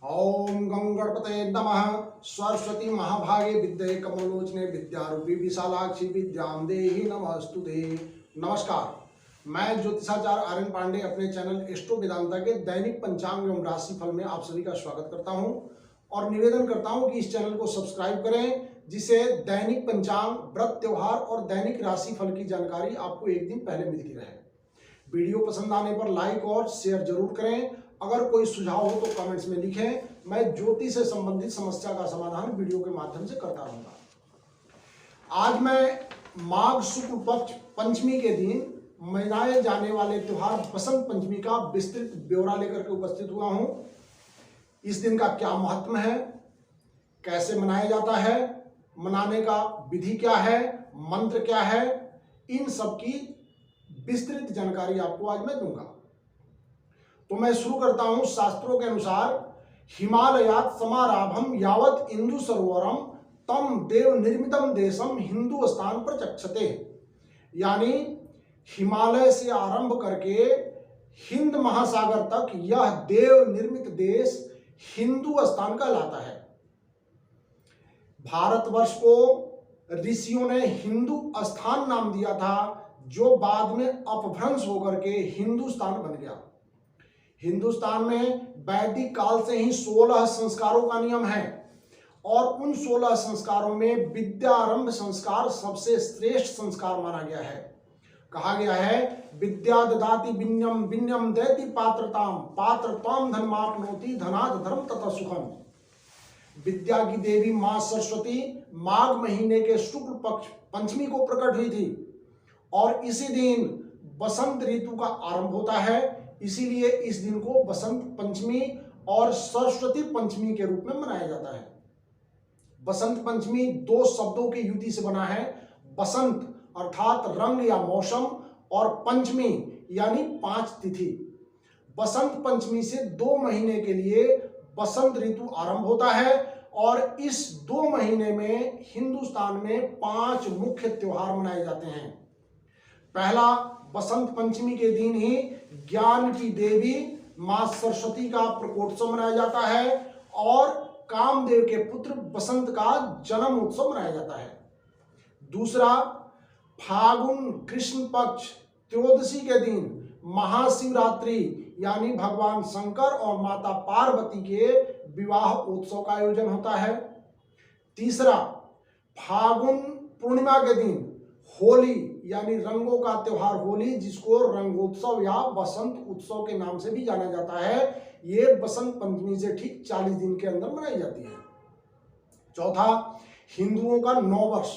ओम गं गणपते नमः। सरस्वती महाभागे विद्ये कमलोचने विद्यारूपी विशालाक्षी विद्यां देहि नमस्तुते। नमस्कार, मैं ज्योतिषाचार्य आर्यन पांडे अपने चैनल एस्ट्रो वेदांता के दैनिक पंचांग एवं राशिफल में आप सभी का स्वागत करता हूं और निवेदन करता हूं कि इस चैनल को सब्सक्राइब करें, जिससे दैनिक पंचांग, व्रत, त्योहार और दैनिक राशिफल की जानकारी आपको एक दिन पहले मिलती रहे। वीडियो पसंद आने पर लाइक और शेयर जरूर करें। अगर कोई सुझाव हो तो कमेंट्स में लिखें। मैं ज्योतिष से संबंधित समस्या का समाधान वीडियो के माध्यम से करता रहूंगा। आज मैं माघ शुक्ल पक्ष पंचमी के दिन मनाए जाने वाले त्योहार बसंत पंचमी का विस्तृत ब्यौरा लेकर के उपस्थित हुआ हूं। इस दिन का क्या महत्व है, कैसे मनाया जाता है, मनाने का विधि क्या है, मंत्र क्या है, इन सब की विस्तृत जानकारी आपको आज मैं दूंगा। तो मैं शुरू करता हूं। शास्त्रों के अनुसार हिमालयात समाराभम यावत इंदु सरोवरम तम देव निर्मितम देशम हिंदू स्थान पर चक्षते, यानी हिमालय से आरंभ करके हिंद महासागर तक यह देव निर्मित देश हिंदू स्थान कहलाता है। भारतवर्ष को ऋषियों ने हिंदू स्थान नाम दिया था, जो बाद में अपभ्रंश होकर के हिंदुस्तान बन गया। हिंदुस्तान में वैदिक काल से ही 16 संस्कारों का नियम है और उन 16 संस्कारों में विद्यारंभ संस्कार सबसे श्रेष्ठ संस्कार माना गया है। कहा गया है, विद्या ददाति विनयम विनयम देति पात्रताम पात्रताम धनमाप्नोति धनात् धर्म तथा सुखम। विद्या की देवी मां सरस्वती माघ महीने के शुक्ल पक्ष पंचमी को प्रकट हुई थी और इसी दिन बसंत ऋतु का आरंभ होता है। इसीलिए इस दिन को बसंत पंचमी और सरस्वती पंचमी के रूप में मनाया जाता है। बसंत पंचमी दो शब्दों की युति से बना है। बसंत अर्थात रंग या मौसम और पंचमी यानी 5 तिथि। बसंत पंचमी से 2 महीने के लिए बसंत ऋतु आरंभ होता है और इस 2 महीने में हिंदुस्तान में 5 मुख्य त्योहार मनाए जाते हैं। पहला, बसंत पंचमी के दिन ही ज्ञान की देवी मां सरस्वती का प्रकोत्सव मनाया जाता है और कामदेव के पुत्र बसंत का जन्म उत्सव मनाया जाता है। दूसरा, फागुन कृष्ण पक्ष त्रयोदशी के दिन महाशिवरात्रि यानी भगवान शंकर और माता पार्वती के विवाह उत्सव का आयोजन होता है। तीसरा, फागुन पूर्णिमा के दिन होली यानी रंगों का त्योहार होली, जिसको रंगोत्सव या बसंत उत्सव के नाम से भी जाना जाता है, ये बसंत पंचमी से ठीक 40 दिन के अंदर मनाई जाती है। चौथा, हिंदुओं का नववर्ष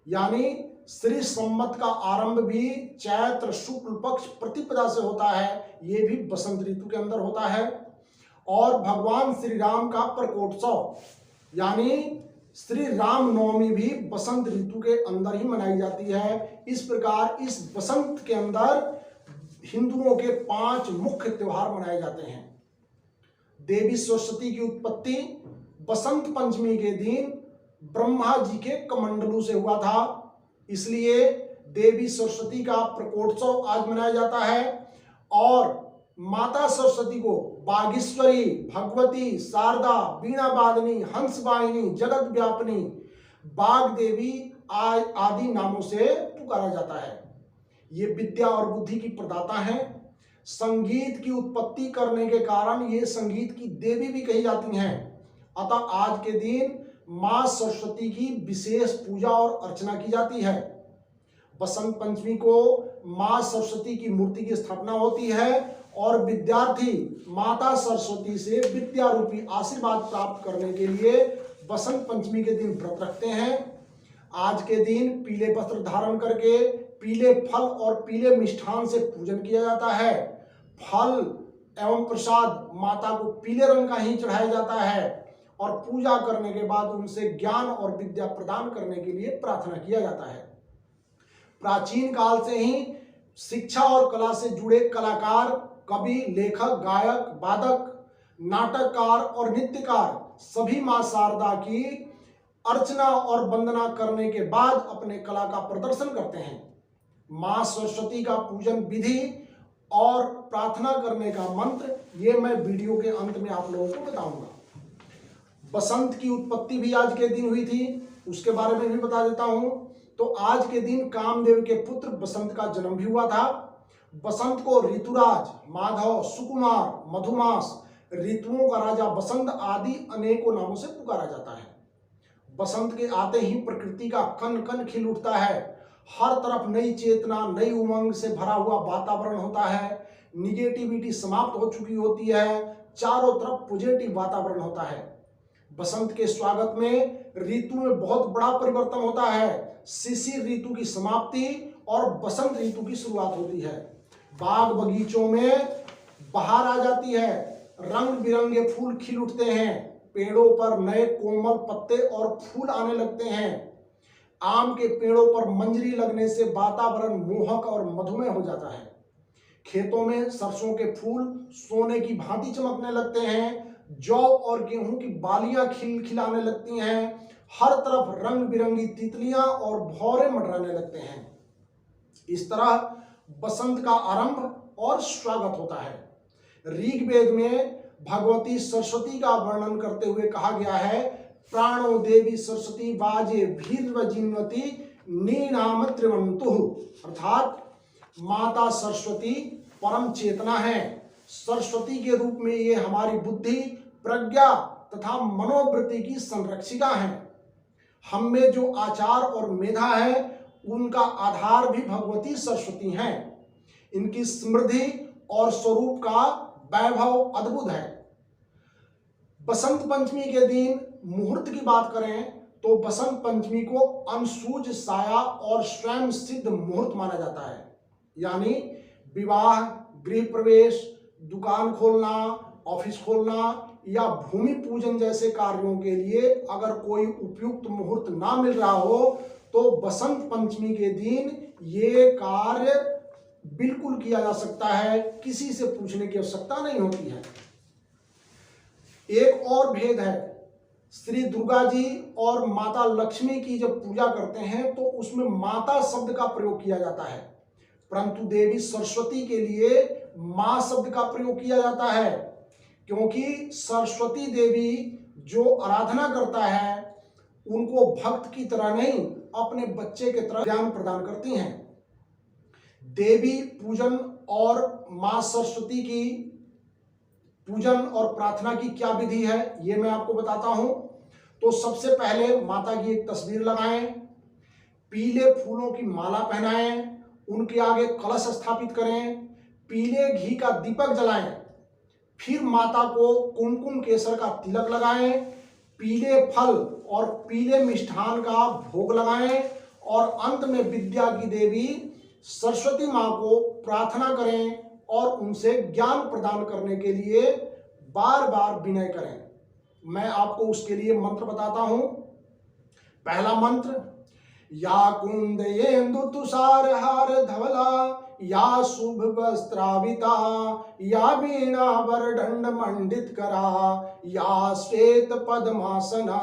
यानी श्री संवत का आरंभ भी चैत्र शुक्ल पक्ष प्रतिपदा से होता है, ये भी बसंत ऋतु के अंदर होता है। और भगवान श्री राम का प्रकोत्सव यानी श्री राम नवमी भी बसंत ऋतु के अंदर ही मनाई जाती है। इस प्रकार इस बसंत के अंदर हिंदुओं के 5 मुख्य त्योहार मनाए जाते हैं। देवी सरस्वती की उत्पत्ति बसंत पंचमी के दिन ब्रह्मा जी के कमंडलू से हुआ था, इसलिए देवी सरस्वती का प्रकोत्सव आज मनाया जाता है। और माता सरस्वती को बागेश्वरी, भगवती, शारदा, बीणा वादिनी, हंस वाहिनी, जगत व्यापिनी, बाग देवी आदि नामों से पुकारा जाता है। ये विद्या और बुद्धि की प्रदाता हैं। संगीत की उत्पत्ति करने के कारण ये संगीत की देवी भी कही जाती हैं। अतः आज के दिन मां सरस्वती की विशेष पूजा और अर्चना की जाती है। बसंत पंचमी को मां सरस्वती की मूर्ति की स्थापना होती है और विद्यार्थी माता सरस्वती से विद्या रूपी आशीर्वाद प्राप्त करने के लिए बसंत पंचमी के दिन व्रत रखते हैं। आज के दिन पीले वस्त्र धारण करके पीले फल और पीले मिष्ठान से पूजन किया जाता है। फल एवं प्रसाद माता को पीले रंग का ही चढ़ाया जाता है और पूजा करने के बाद उनसे ज्ञान और विद्या प्रदान करने के लिए प्रार्थना किया जाता है। प्राचीन काल से ही शिक्षा और कला से जुड़े कलाकार, कवि, लेखक, गायक, वादक, नाटककार और नृत्यकार सभी मां शारदा की अर्चना और वंदना करने के बाद अपने कला का प्रदर्शन करते हैं। मां सरस्वती का पूजन विधि और प्रार्थना करने का मंत्र ये मैं वीडियो के अंत में आप लोगों को बताऊंगा। बसंत की उत्पत्ति भी आज के दिन हुई थी, उसके बारे में भी बता देता हूं। तो आज के दिन कामदेव के पुत्र बसंत का जन्म भी हुआ था। बसंत को ऋतुराज, माधव, सुकुमार, मधुमास, ऋतुओं का राजा बसंत आदि अनेकों नामों से पुकारा जाता है। बसंत के आते ही प्रकृति का कण कण खिल उठता है, हर तरफ नई चेतना, नई उमंग से भरा हुआ वातावरण होता है, निगेटिविटी समाप्त हो चुकी होती है, चारों तरफ पॉजिटिव वातावरण होता है। बसंत के स्वागत में ऋतु में बहुत बड़ा परिवर्तन होता है। शिशिर ऋतु की समाप्ति और बसंत ऋतु की शुरुआत होती है। बाग बगीचों में बहार आ जाती है, रंग बिरंगे फूल खिल उठते हैं, पेड़ों पर नए कोमल पत्ते और फूल आने लगते हैं। आम के पेड़ों पर मंजरी लगने से वातावरण मोहक और मधुमेह हो जाता है। खेतों में सरसों के फूल सोने की भांति चमकने लगते हैं, जौ और गेहूं की बालियां खिलखिलाने लगती हैं, हर तरफ रंग बिरंगी तितलियां और भौरे मंडराने लगते हैं। इस तरह बसंत का आरंभ और स्वागत होता है। ऋग्वेद में भगवती सरस्वती का वर्णन करते हुए कहा गया है, प्राणो देवी सरस्वती वाजे भीर्वजिन्वती नीनाम त्रिवंतु, अर्थात माता सरस्वती परम चेतना है। सरस्वती के रूप में ये हमारी बुद्धि, प्रज्ञा तथा मनोवृत्ति की संरक्षिका है। हम में जो आचार और मेधा है उनका आधार भी भगवती सरस्वती हैं। इनकी समृद्धि और स्वरूप का वैभव अद्भुत है। बसंत पंचमी के दिन मुहूर्त की बात करें तो बसंत पंचमी को अनसूज साया और स्वयं सिद्ध मुहूर्त माना जाता है। यानी विवाह, गृह प्रवेश, दुकान खोलना, ऑफिस खोलना या भूमि पूजन जैसे कार्यों के लिए अगर कोई उपयुक्त मुहूर्त ना मिल रहा हो तो बसंत पंचमी के दिन ये कार्य बिल्कुल किया जा सकता है, किसी से पूछने की आवश्यकता नहीं होती है। एक और भेद है, श्री दुर्गा जी और माता लक्ष्मी की जब पूजा करते हैं तो उसमें माता शब्द का प्रयोग किया जाता है, परंतु देवी सरस्वती के लिए मां शब्द का प्रयोग किया जाता है, क्योंकि सरस्वती देवी जो आराधना करता है उनको भक्त की तरह नहीं, अपने बच्चे की तरह ज्ञान प्रदान करती हैं। देवी पूजन और मां सरस्वती की पूजन और प्रार्थना की क्या विधि है ये मैं आपको बताता हूं। तो सबसे पहले माता की एक तस्वीर लगाएं, पीले फूलों की माला पहनाएं, उनके आगे कलश स्थापित करें, पीले घी का दीपक जलाएं, फिर माता को कुमकुम केसर का तिलक लगाएं, पीले फल और पीले मिष्ठान का भोग लगाएं और अंत में विद्या की देवी सरस्वती मां को प्रार्थना करें और उनसे ज्ञान प्रदान करने के लिए बार बार विनय करें। मैं आपको उसके लिए मंत्र बताता हूं। पहला मंत्र, या कुंदयेन्दु तुषार हार धवला, या शुभ वस्त्राविता, या वीणा वरदंड मंडित करा, या श्वेत पद्मासना,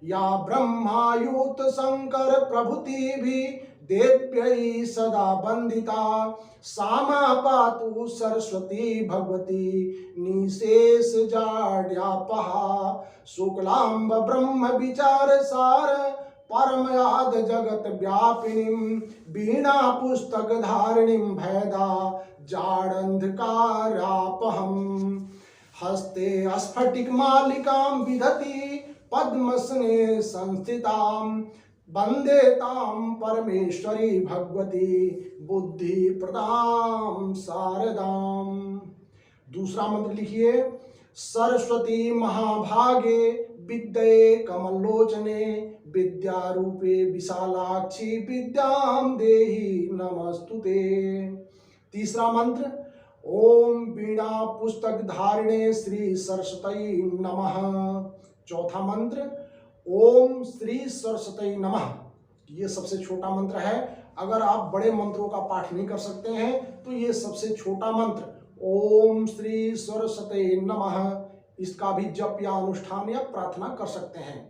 या ब्रह्मायुत शंकर प्रभुति भी देव्यै सदा वंदिता, सामा पातु सरस्वती भगवती निशेष जाड्यापहा, शुक्लांब ब्रह्म विचार सार परमयाद जगत व्यापिनीं, वीणा पुस्तक धारिणीं भैदा जाडंधकारापहम्, हस्ते स्फटिक मालिकां विदधति पद्मसने संस्थितां, वंदे तां परमेश्वरी भगवती बुद्धि प्रदां शारदां। दूसरा मंत्र लिखिए, सरस्वती महाभागे विद्ये कमलोचने, विद्यारूपे विशालाक्षी विद्यां देहि नमस्तुते। तीसरा मंत्र, ओम वीणा पुस्तक धारिणे श्री सरस्वती नमः। चौथा मंत्र, ओम श्री सरस्वती नमः। ये सबसे छोटा मंत्र है, अगर आप बड़े मंत्रों का पाठ नहीं कर सकते हैं तो ये सबसे छोटा मंत्र ओम श्री सरस्वती नमः, इसका भी जप या अनुष्ठान या प्रार्थना कर सकते हैं।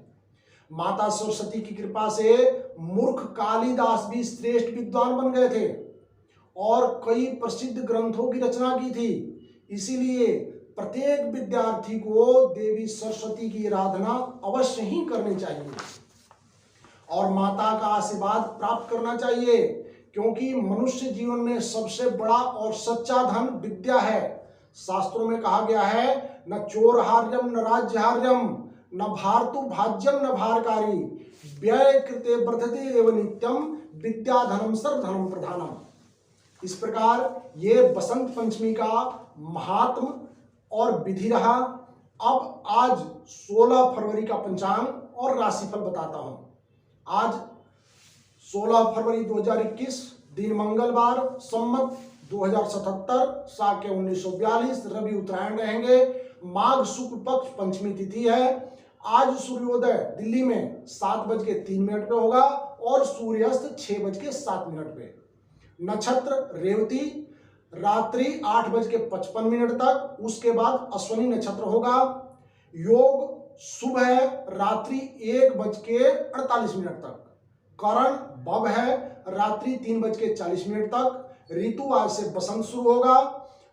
माता सरस्वती की कृपा से मूर्ख कालिदास भी श्रेष्ठ विद्वान बन गए थे और कई प्रसिद्ध ग्रंथों की रचना की थी। इसीलिए प्रत्येक विद्यार्थी को देवी सरस्वती की आराधना अवश्य ही करनी चाहिए और माता का आशीर्वाद प्राप्त करना चाहिए, क्योंकि मनुष्य जीवन में सबसे बड़ा और सच्चा धन विद्या है। शास्त्रों में कहा गया है, न चोरहार्यम न राज्यहार्यम न भारतु भाज्यम न भारकारी व्यय कृते वर्धते एवं नित्यम विद्या धनम सर्वधनम प्रधानम। इस प्रकार ये बसंत पंचमी का महात्म और विधि रहा। अब आज 16 फरवरी का पंचांग और राशिफल बताता हूं। आज 16 फरवरी 2021 दिन मंगलवार, संवत 2077, साके 1942, रवि उत्तरायण रहेंगे। माघ शुक्ल पक्ष पंचमी तिथि है। आज सूर्योदय दिल्ली में 7:03 पे होगा और सूर्यास्त 6:07 पे। नक्षत्र रेवती रात्रि 8:55 तक, उसके बाद अश्विनी नक्षत्र होगा। योग शुभ है रात्रि 1:48 तक। करण भव है रात्रि 3:40 तक। ऋतु आज से बसंत शुरू होगा।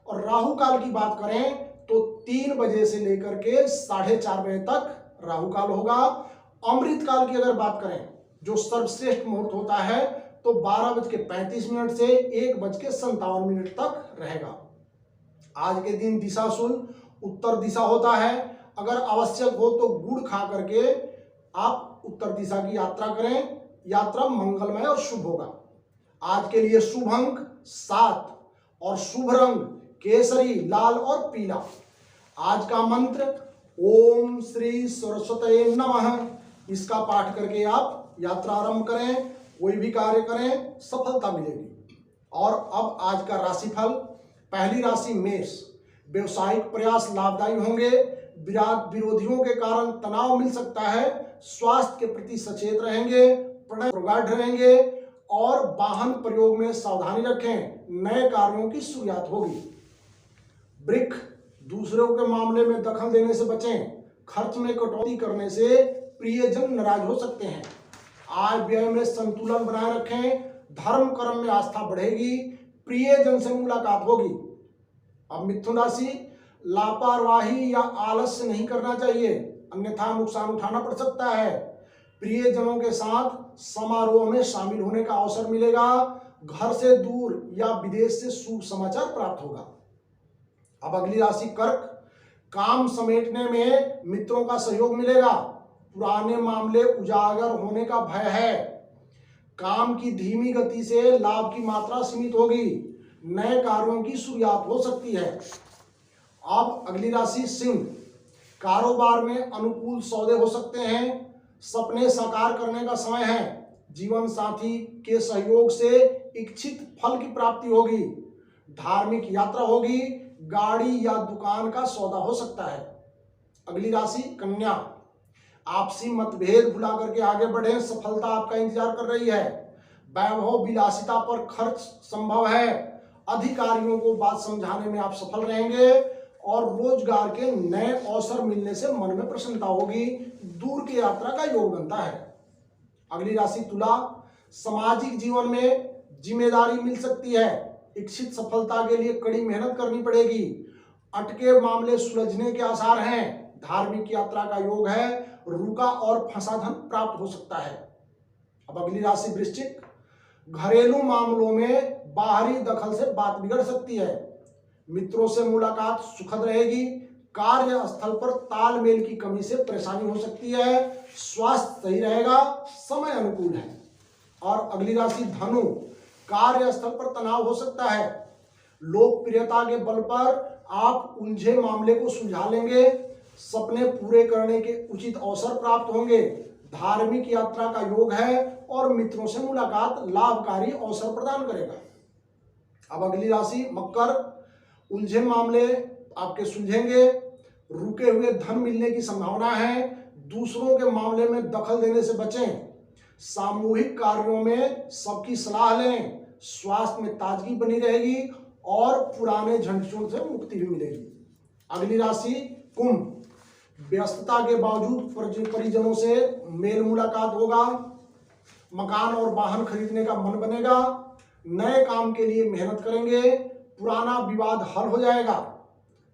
और राहु काल की बात करें तो 3 बजे से लेकर के 4:30 बजे तक राहु काल होगा। अमृत काल की अगर बात करें, जो सर्वश्रेष्ठ मुहूर्त होता है, तो 12:35 से 1:57 तक रहेगा। आज के दिन दिशाशूल उत्तर दिशा होता है। अगर आवश्यक हो तो गुड़ खा करके आप उत्तर दिशा की यात्रा करें। यात्रा मंगलमय और शुभ होगा। आज के लिए शुभ अंक 7 और शुभ रंग केसरी, लाल और पीला। आज का मंत्र ओम श्री सरस्वती नमः। इसका पाठ करके आप यात्रा आरंभ करें, कोई भी कार्य करें, सफलता मिलेगी। और अब आज का राशिफल। पहली राशि मेष। व्यवसायिक प्रयास लाभदायी होंगे। विरोधियों के कारण तनाव मिल सकता है। स्वास्थ्य के प्रति सचेत रहेंगे, प्रणय प्रगाढ़ रहेंगे और वाहन प्रयोग में सावधानी रखें। नए कार्यों की शुरुआत होगी। वृक्क, दूसरों के मामले में दखल देने से बचें। खर्च में कटौती करने से प्रियजन नाराज हो सकते हैं। आय व्यय में संतुलन बनाए रखें। धर्म कर्म में आस्था बढ़ेगी। प्रियजन से मुलाकात होगी। अब मिथुन राशि, लापरवाही या आलस्य नहीं करना चाहिए, अन्यथा नुकसान उठाना पड़ सकता है। प्रियजनों के साथ समारोह में शामिल होने का अवसर मिलेगा। घर से दूर या विदेश से शुभ समाचार प्राप्त होगा। अब अगली राशि कर्क। काम समेटने में मित्रों का सहयोग मिलेगा। पुराने मामले उजागर होने का भय है। काम की धीमी गति से लाभ की मात्रा सीमित होगी। नए कार्यों की शुरुआत हो सकती है। अब अगली राशि सिंह। कारोबार में अनुकूल सौदे हो सकते हैं। सपने साकार करने का समय है। जीवन साथी के सहयोग से इच्छित फल की प्राप्ति होगी। धार्मिक यात्रा होगी। गाड़ी या दुकान का सौदा हो सकता है। अगली राशि कन्या। आपसी मतभेद भुला करके आगे बढ़े, सफलता आपका इंतजार कर रही है। वैभव विलासिता पर खर्च संभव है। अधिकारियों को बात समझाने में आप सफल रहेंगे और रोजगार के नए अवसर मिलने से मन में प्रसन्नता होगी। दूर की यात्रा का योग बनता है। अगली राशि तुला। सामाजिक जीवन में जिम्मेदारी मिल सकती है। इच्छित सफलता के लिए कड़ी मेहनत करनी पड़ेगी। अटके मामले सुलझने के आसार हैं। धार्मिक यात्रा का योग है। रुका और फंसा धन प्राप्त हो सकता है। अब अगली राशि वृश्चिक। घरेलू मामलों में बाहरी दखल से बात बिगड़ सकती है। मित्रों से मुलाकात सुखद रहेगी। कार्य स्थल पर तालमेल की कमी से परेशानी हो सकती है। स्वास्थ्य सही रहेगा। समय अनुकूल है। और अगली राशि धनु। कार्यस्थल पर तनाव हो सकता है। लोकप्रियता के बल पर आप उलझे मामले को सुलझा लेंगे। सपने पूरे करने के उचित अवसर प्राप्त होंगे। धार्मिक यात्रा का योग है और मित्रों से मुलाकात लाभकारी अवसर प्रदान करेगा। अब अगली राशि मकर। उलझे मामले आपके सुलझेंगे। रुके हुए धन मिलने की संभावना है। दूसरों के मामले में दखल देने से बचें। सामूहिक कार्यों में सबकी सलाह लें। स्वास्थ्य में ताजगी बनी रहेगी और पुराने झंझटों से मुक्ति भी मिलेगी। अगली राशि कुंभ। व्यस्तता के बावजूद परिजनों से मेल मुलाकात होगा। मकान और वाहन खरीदने का मन बनेगा। नए काम के लिए मेहनत करेंगे। पुराना विवाद हल हो जाएगा।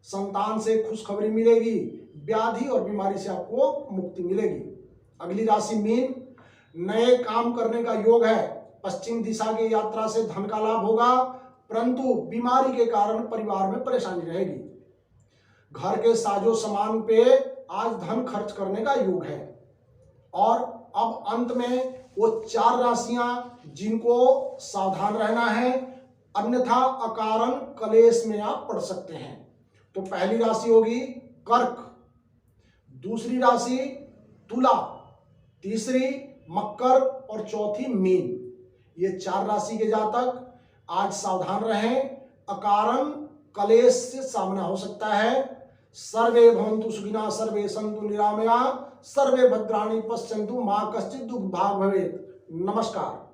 संतान से खुशखबरी मिलेगी, व्याधि और बीमारी से आपको मुक्ति मिलेगी। अगली राशि मीन, नए काम करने का योग है। पश्चिम दिशा की यात्रा से धन का लाभ होगा, परंतु बीमारी के कारण परिवार में परेशानी रहेगी। घर के साजो सामान पे आज धन खर्च करने का योग है। और अब अंत में वो 4 राशियां जिनको सावधान रहना है, अन्यथा अकारण कलेश में आप पड़ सकते हैं। तो पहली राशि होगी कर्क, दूसरी राशि तुला, तीसरी मकर और चौथी मीन। ये 4 राशि के जातक आज सावधान रहें, अकारण कलेश से सामना हो सकता है। सर्वे भवन्तु सुखिनः, सर्वे सन्तु निरामया, सर्वे भद्राणि पश्यन्तु, मा कश्चित् दुःख भाग् भवेत्। नमस्कार।